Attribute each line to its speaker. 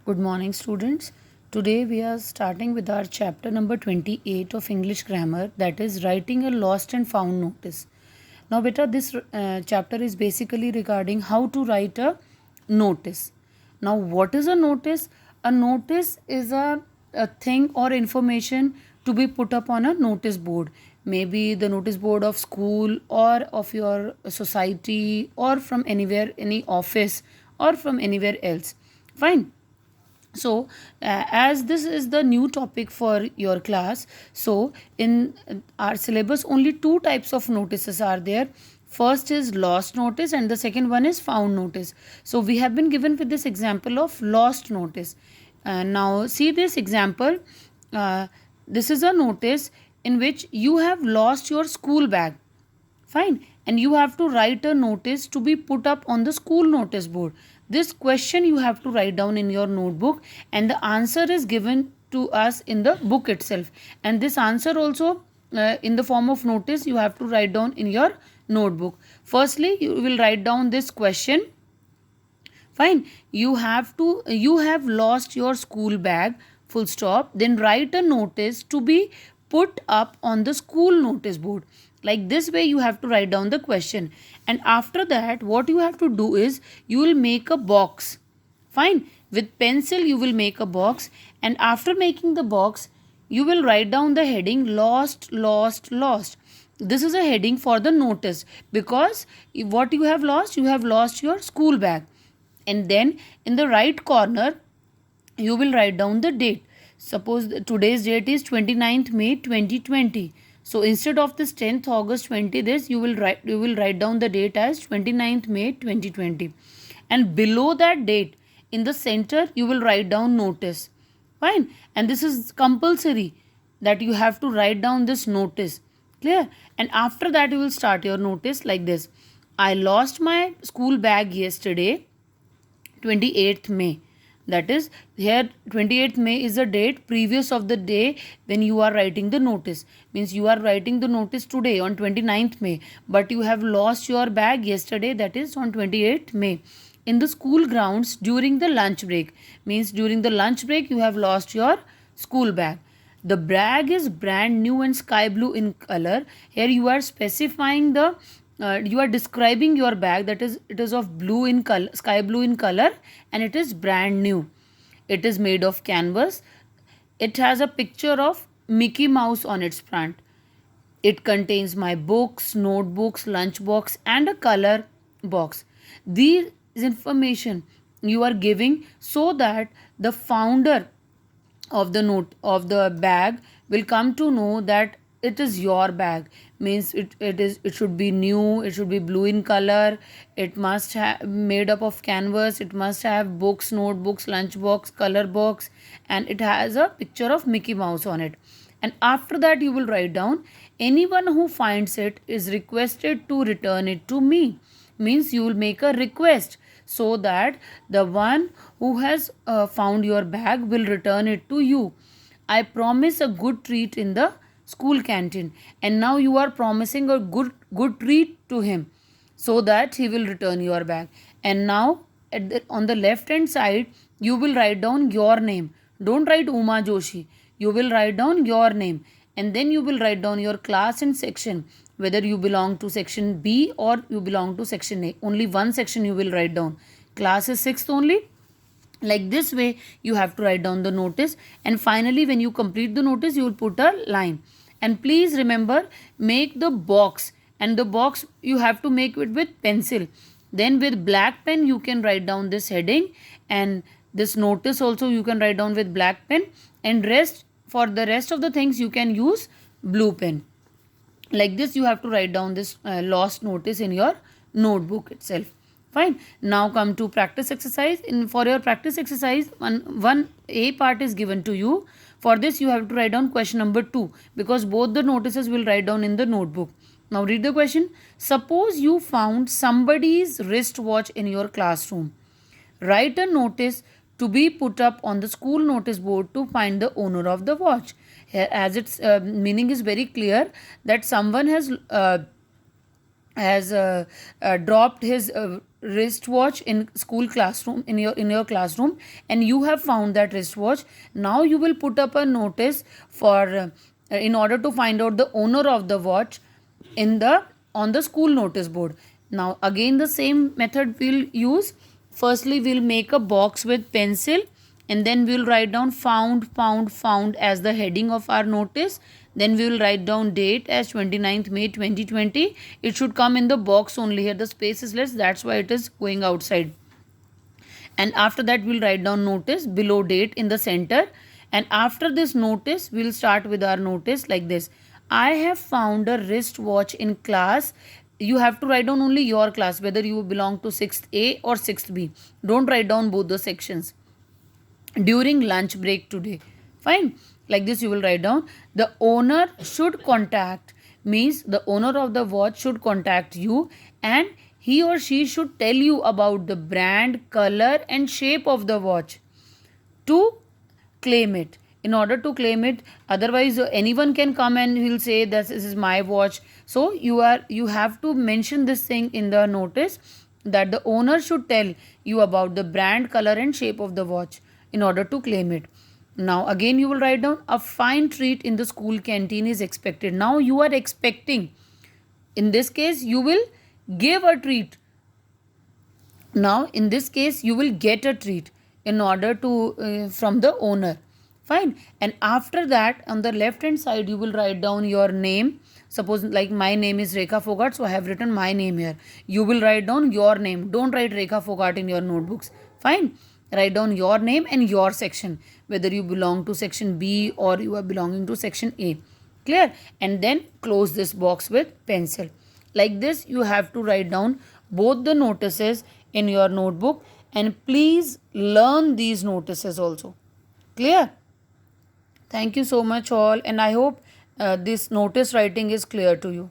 Speaker 1: Good morning, students. Today we are starting with our chapter number 28 of English grammar, that is writing a lost and found notice. Now, beta, this chapter is basically regarding how to write a notice. Now, what is a notice? A notice is a thing or information to be put up on a notice board. Maybe the notice board of school or of your society or from anywhere, any office or from anywhere else. Fine. So as this is the new topic for your class, so in our syllabus only two types of notices are there. First is lost notice and the second one is found notice. So we have been given with this example of lost notice. Now see this example. uh, this is a notice in which you have lost your school bag. Fine. And you have to write a notice to be put up on the school notice board. This question you have to write down in your notebook, and the answer is given to us in the book itself. And this answer also in the form of notice you have to write down in your notebook. Firstly, you will write down this question. Fine. You have lost your school bag, full stop. Then write a notice to be put up on the school notice board. Like this way you have to write down the question. And after that what you have to do is you will make a box. Fine. With pencil you will make a box, and after making the box you will write down the heading lost, lost, lost. This is a heading for the notice, because what you have lost your school bag. And then in the right corner you will write down the date. Suppose today's date is 29th May 2020. So instead of this 10th August 20, this you will write down the date as 29th May 2020. And below that date in the center you will write down notice. Fine. And this is compulsory that you have to write down this notice. Clear? And after that you will start your notice like this. I lost my school bag yesterday, 28th May. That is, here 28th May is the date previous of the day when you are writing the notice. Means you are writing the notice today on 29th May, but you have lost your bag yesterday, that is on 28th May. In the school grounds during the lunch break. Means during the lunch break you have lost your school bag. The bag is brand new and sky blue in color. Here you are specifying the you are describing your bag, that is it is of blue in color, sky blue in color, and it is brand new. It is made of canvas. It has a picture of Mickey Mouse on its front. It contains my books, notebooks, lunch box, and a color box. These information you are giving so that the founder of the bag will come to know that it is your bag. Means it should be new, it should be blue in color, it must have made up of canvas, it must have books, notebooks, lunch box, color box, and it has a picture of Mickey Mouse on it. And after that you will write down, anyone who finds it is requested to return it to me. Means you will make a request so that the one who has found your bag will return it to you. I promise a good treat in the school canteen, and now you are promising a good treat to him so that he will return your bag. And now on the left hand side you will write down your name. Don't write Uma Joshi. You will write down your name, and then you will write down your class and section, whether you belong to section B or you belong to section A. Only one section you will write down. Class is 6th only. Like this way you have to write down the notice, and finally when you complete the notice you will put a line. And please remember, make the box, and the box you have to make it with pencil. Then with black pen you can write down this heading, and this notice also you can write down with black pen, and for the rest of the things you can use blue pen. Like this you have to write down this lost notice in your notebook itself. Fine. Now come to practice exercise. For your practice exercise, one A part is given to you. For this you have to write down question number 2, because both the notices will write down in the notebook. Now read the question. Suppose you found somebody's wristwatch in your classroom. Write a notice to be put up on the school notice board to find the owner of the watch. Here, as its meaning is very clear, that someone has dropped his wristwatch in school classroom, in your classroom, and you have found that wristwatch. Now you will put up a notice for in order to find out the owner of the watch in the on the school notice board. Now again the same method we'll use. Firstly we'll make a box with pencil, and then we'll write down found as the heading of our notice. Then we will write down date as 29th May 2020. It should come in the box only. Here the space is less, that's why it is going outside. And after that we'll write down notice below date in the center. And after this notice we'll start with our notice like this: I have found a wristwatch in class. You have to write down only your class, whether you belong to 6th A or 6th B. Don't write down both the sections. During lunch break today. Fine. Like this you will write down. The owner should contact, means the owner of the watch should contact you, and he or she should tell you about the brand, color and shape of the watch to claim it. In order to claim it, otherwise anyone can come and he'll say this is my watch. So you have to mention this thing in the notice, that the owner should tell you about the brand, color and shape of the watch in order to claim it. Now again you will write down: a fine treat in the school canteen is expected. Now you are expecting. In this case you will give a treat. Now in this case you will get a treat in order to from the owner. Fine. And after that on the left hand side you will write down your name. Suppose like my name is Rekha Fogart, so I have written my name here. You will write down your name. Don't write Rekha Fogart in your notebooks. Fine. Write down your name and your section, whether you belong to section B or you are belonging to section A. Clear? And then close this box with pencil. Like this you have to write down both the notices in your notebook, and please learn these notices also. Clear? Thank you so much all, and I hope this notice writing is clear to you.